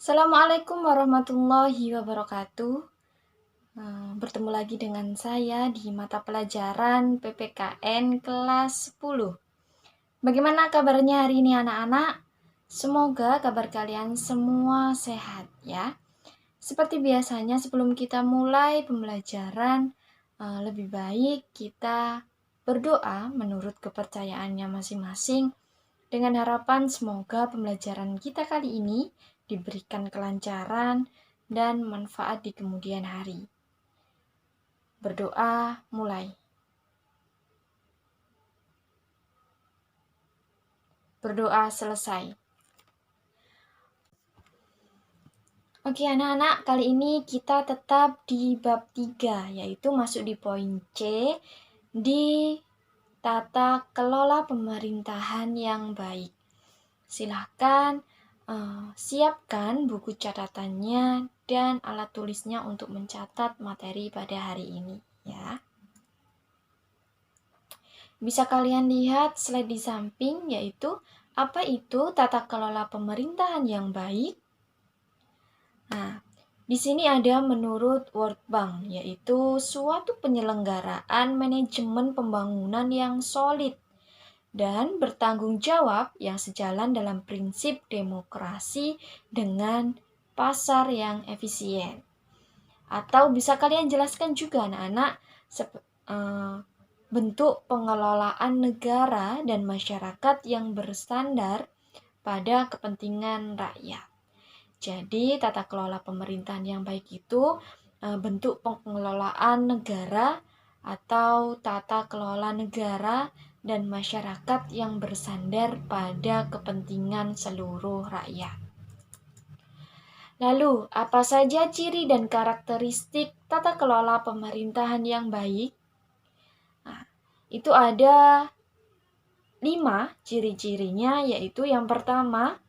Assalamualaikum warahmatullahi wabarakatuh. Bertemu lagi dengan saya di mata pelajaran PPKN kelas 10. Bagaimana kabarnya hari ini anak-anak? Semoga kabar kalian semua sehat ya. Seperti biasanya sebelum kita mulai pembelajaran, lebih baik kita berdoa menurut kepercayaannya masing-masing dengan harapan semoga pembelajaran kita kali ini diberikan kelancaran dan manfaat di kemudian hari. Berdoa mulai. Berdoa selesai. Oke anak-anak, kali ini kita tetap di bab 3, yaitu masuk di poin C, di tata kelola pemerintahan yang baik. Silahkan siapkan buku catatannya dan alat tulisnya untuk mencatat materi pada hari ini ya. Bisa kalian lihat slide di samping, yaitu apa itu tata kelola pemerintahan yang baik? Nah, di sini ada menurut World Bank, yaitu suatu penyelenggaraan manajemen pembangunan yang solid dan bertanggung jawab yang sejalan dalam prinsip demokrasi dengan pasar yang efisien. Atau bisa kalian jelaskan juga anak-anak bentuk pengelolaan negara dan masyarakat yang bersandar pada kepentingan rakyat. Jadi tata kelola pemerintahan yang baik itu bentuk pengelolaan negara atau tata kelola negara dan masyarakat yang bersandar pada kepentingan seluruh rakyat. Lalu, apa saja ciri dan karakteristik tata kelola pemerintahan yang baik? Nah, itu ada 5 ciri-cirinya, yaitu yang pertama,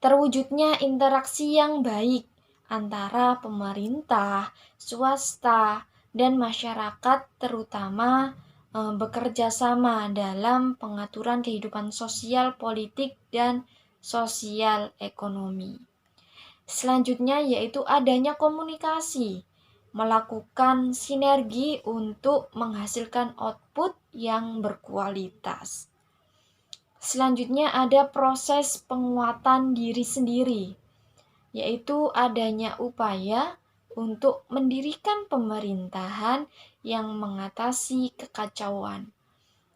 terwujudnya interaksi yang baik antara pemerintah, swasta, dan masyarakat, terutama bekerja sama dalam pengaturan kehidupan sosial, politik, dan sosial ekonomi. Selanjutnya yaitu adanya komunikasi, melakukan sinergi untuk menghasilkan output yang berkualitas. Selanjutnya ada proses penguatan diri sendiri, yaitu adanya upaya untuk mendirikan pemerintahan yang mengatasi kekacauan.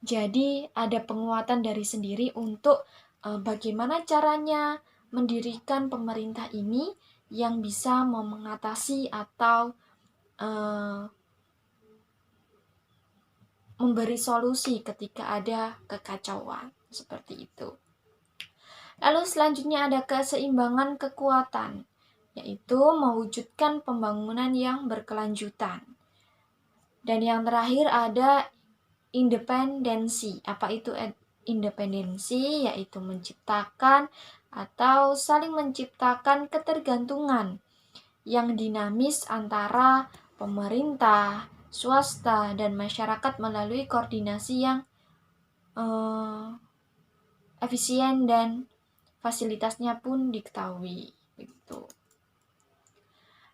Jadi ada penguatan dari sendiri untuk bagaimana caranya mendirikan pemerintah ini yang bisa mengatasi atau memberi solusi ketika ada kekacauan. Seperti itu. Lalu selanjutnya ada keseimbangan kekuatan, yaitu mewujudkan pembangunan yang berkelanjutan. Dan yang terakhir ada independensi. Apa itu independensi? Yaitu menciptakan atau saling menciptakan ketergantungan yang dinamis antara pemerintah, swasta, dan masyarakat melalui koordinasi yang efisien dan fasilitasnya pun diketahui. Begitu.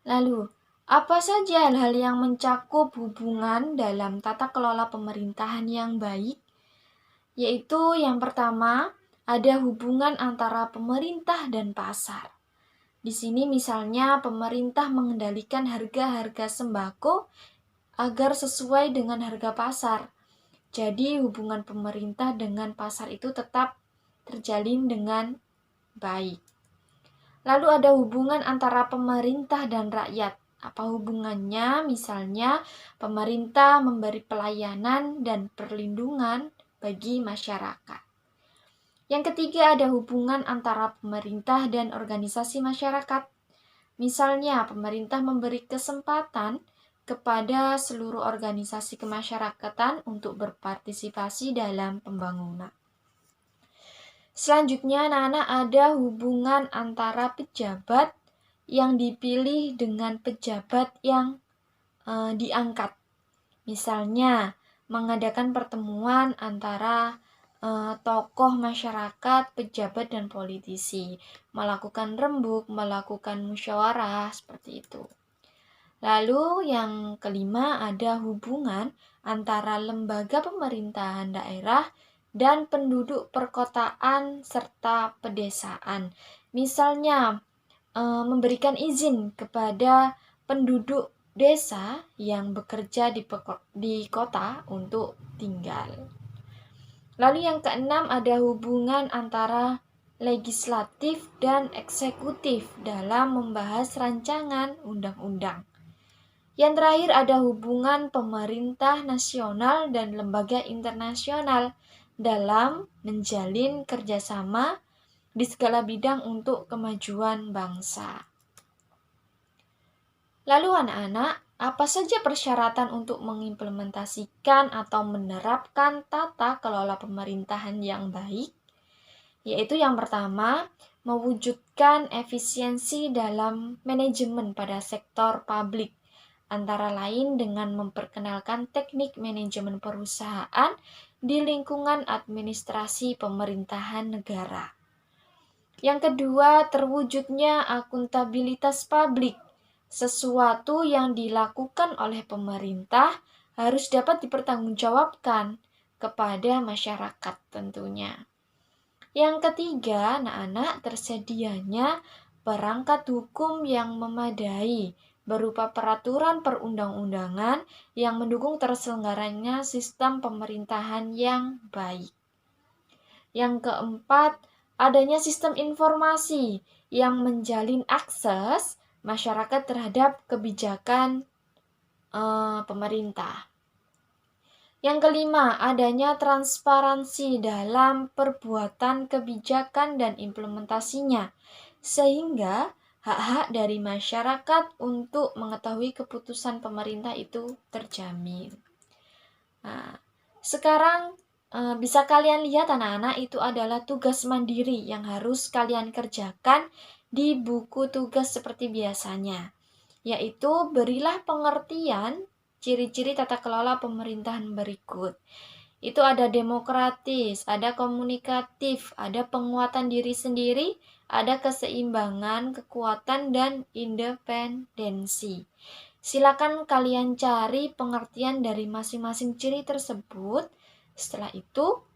Lalu, apa saja hal-hal yang mencakup hubungan dalam tata kelola pemerintahan yang baik? Yaitu yang pertama, ada hubungan antara pemerintah dan pasar. Di sini misalnya pemerintah mengendalikan harga-harga sembako agar sesuai dengan harga pasar. Jadi hubungan pemerintah dengan pasar itu tetap terjalin dengan baik. Lalu ada hubungan antara pemerintah dan rakyat. Apa hubungannya? Misalnya pemerintah memberi pelayanan dan perlindungan bagi masyarakat. Yang ketiga ada hubungan antara pemerintah dan organisasi masyarakat. Misalnya pemerintah memberi kesempatan kepada seluruh organisasi kemasyarakatan untuk berpartisipasi dalam pembangunan. Selanjutnya anak-anak ada hubungan antara pejabat yang dipilih dengan pejabat yang diangkat. Misalnya mengadakan pertemuan antara tokoh masyarakat, pejabat dan politisi, melakukan rembuk, melakukan musyawarah seperti itu. Lalu yang kelima ada hubungan antara lembaga pemerintahan daerah dan penduduk perkotaan serta pedesaan. Misalnya memberikan izin kepada penduduk desa yang bekerja di kota untuk tinggal. Lalu yang keenam ada hubungan antara legislatif dan eksekutif dalam membahas rancangan undang-undang. Yang terakhir ada hubungan pemerintah nasional dan lembaga internasional dalam menjalin kerjasama di segala bidang untuk kemajuan bangsa. Lalu anak-anak, apa saja persyaratan untuk mengimplementasikan atau menerapkan tata kelola pemerintahan yang baik? Yaitu yang pertama, mewujudkan efisiensi dalam manajemen pada sektor publik, antara lain dengan memperkenalkan teknik manajemen perusahaan di lingkungan administrasi pemerintahan negara. Yang kedua, terwujudnya akuntabilitas publik. Sesuatu yang dilakukan oleh pemerintah harus dapat dipertanggungjawabkan kepada masyarakat tentunya. Yang ketiga, anak-anak, tersedianya perangkat hukum yang memadai berupa peraturan perundang-undangan yang mendukung terselenggaranya sistem pemerintahan yang baik. Yang keempat, adanya sistem informasi yang menjalin akses masyarakat terhadap kebijakan pemerintah. Yang kelima, adanya transparansi dalam perbuatan kebijakan dan implementasinya, sehingga hak-hak dari masyarakat untuk mengetahui keputusan pemerintah itu terjamin. Nah, sekarang bisa kalian lihat anak-anak, itu adalah tugas mandiri yang harus kalian kerjakan di buku tugas seperti biasanya, yaitu berilah pengertian ciri-ciri tata kelola pemerintahan berikut. Itu ada demokratis, ada komunikatif, ada penguatan diri sendiri, ada keseimbangan, kekuatan, dan independensi. Silakan kalian cari pengertian dari masing-masing ciri tersebut. Setelah itu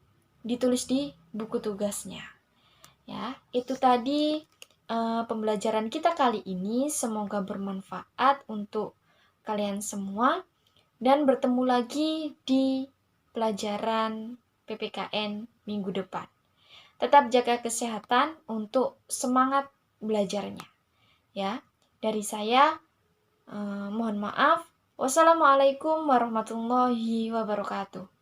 ditulis di buku tugasnya. Ya, itu tadi pembelajaran kita kali ini. Semoga bermanfaat untuk kalian semua dan bertemu lagi di pelajaran PPKN minggu depan. Tetap jaga kesehatan untuk semangat belajarnya. Ya, dari saya mohon maaf. Wassalamualaikum warahmatullahi wabarakatuh.